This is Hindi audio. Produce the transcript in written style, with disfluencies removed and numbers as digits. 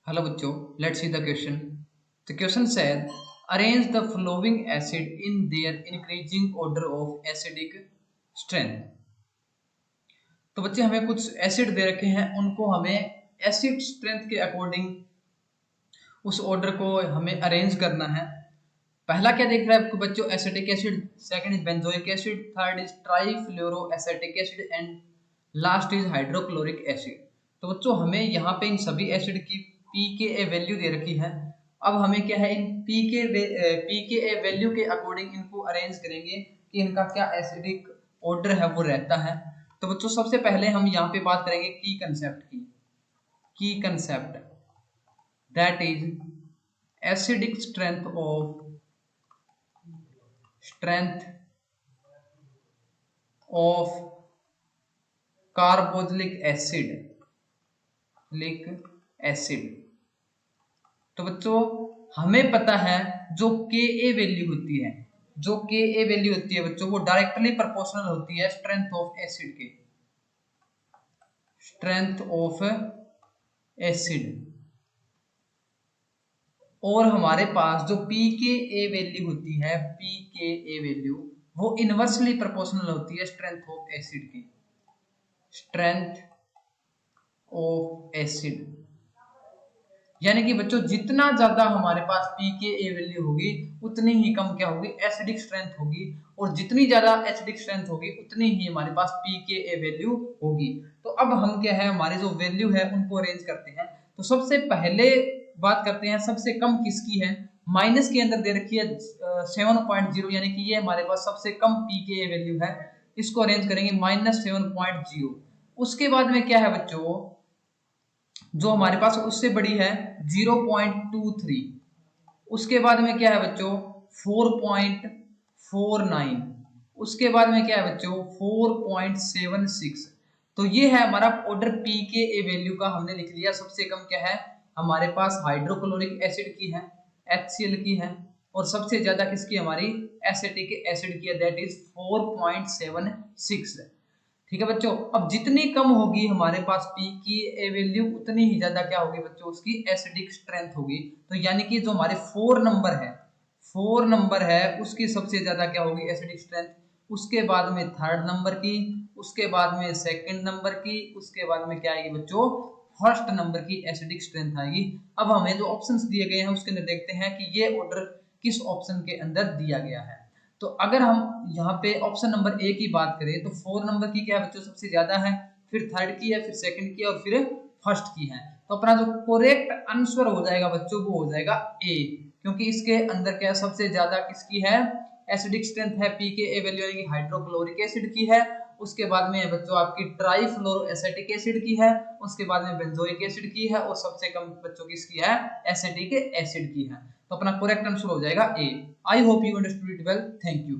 Hello बच्चों, let's see the question. The question said, arrange the following acid in their increasing order of acidic strength. तो बच्चे हमें कुछ एसिड दे रखे हैं, उनको हमें एसिड स्ट्रेंथ के अकॉर्डिंग उस ऑर्डर को हमें अरेंज करना है। पहला क्या देख रहा है आपको बच्चों? Acetic acid, second is benzoic acid, third is trifluoroacetic acid and last is hydrochloric acid. तो बच्चों हमें यहाँ पे इन सभी एसिड की pKa वैल्यू दे रखी है। अब हमें क्या है, इन pKa वैल्यू के अकॉर्डिंग इनको अरेंज करेंगे कि इनका क्या एसिडिक ऑर्डर है वो रहता है। तो बच्चों सबसे पहले हम यहाँ पे बात करेंगे की concept that is acidic strength of carboxylic acid. तो बच्चों हमें पता है जो Ka वैल्यू होती है, बच्चों वो डायरेक्टली प्रोपोर्शनल होती है स्ट्रेंथ ऑफ एसिड और हमारे पास जो pKa वैल्यू होती है, pKa वैल्यू वो इनवर्सली प्रोपोर्शनल होती है स्ट्रेंथ ऑफ एसिड। यानी कि बच्चों जितना ज्यादा हमारे पास pKa वैल्यू होगी उतनी ही कम क्या होगी, एसिडिक स्ट्रेंथ होगी, और जितनी ज्यादा एसिडिक स्ट्रेंथ होगी उतनी ही हमारे पास pKa वैल्यू होगी। तो अब हम क्या है, हमारी जो वैल्यू है उनको अरेंज करते हैं। तो सबसे पहले बात करते हैं सबसे कम किसकी है। माइनस के अंदर दे रखी है 7.0, यानी कि ये हमारे पास सबसे कम pKa वैल्यू है। इसको अरेंज करेंगे -7.0। उसके बाद में क्या है बच्चों, जो हमारे पास उससे बड़ी है 0.23। उसके बाद में क्या है बच्चों 4.49। उसके बाद में क्या है बच्चों 4.76। तो ये है हमारा ऑर्डर pKa वैल्यू का, हमने लिख लिया। सबसे कम क्या है हमारे पास हाइड्रोक्लोरिक एसिड की है, HCl की है, और सबसे ज्यादा किसकी, हमारी एसिटिक एसिड की है, दैट इज 4.76। ठीक है बच्चों। अब जितनी कम होगी हमारे पास pKa वैल्यू उतनी ही ज्यादा क्या होगी बच्चों, उसकी एसिडिक स्ट्रेंथ होगी। तो यानी कि जो हमारे 4 नंबर है उसकी सबसे ज्यादा क्या होगी एसिडिक स्ट्रेंथ, उसके बाद में थर्ड नंबर की, उसके बाद में सेकंड नंबर की, उसके बाद में क्या आएगी बच्चों फर्स्ट नंबर की एसिडिक स्ट्रेंथ आएगी। अब हमें जो ऑप्शंस दिए गए हैं उसके अंदर देखते हैं कि ये ऑर्डर किस ऑप्शन के अंदर दिया गया है। तो अगर हम यहाँ पे ऑप्शन नंबर ए की बात करें तो 4 नंबर की क्या है बच्चों सबसे ज्यादा है, फिर थर्ड की है, फिर सेकंड की है, और फिर फर्स्ट की है। तो अपना जो करेक्ट आंसर हो जाएगा बच्चों वो हो जाएगा ए, क्योंकि इसके अंदर क्या सबसे ज्यादा किसकी है एसिडिक स्ट्रेंथ है, pKa वैल्यू यानी हाइड्रोक्लोरिक एसिड की है। उसके बाद में बच्चों आपकी ट्राइफ्लोरोएसिटिक एसिड की है, उसके बाद में बेंजोइक एसिड की है, और सबसे कम बच्चों किसकी है एसिटिक एसिड की है। तो अपना करेक्ट आंसर हो जाएगा A. I hope you understood it well. Thank you.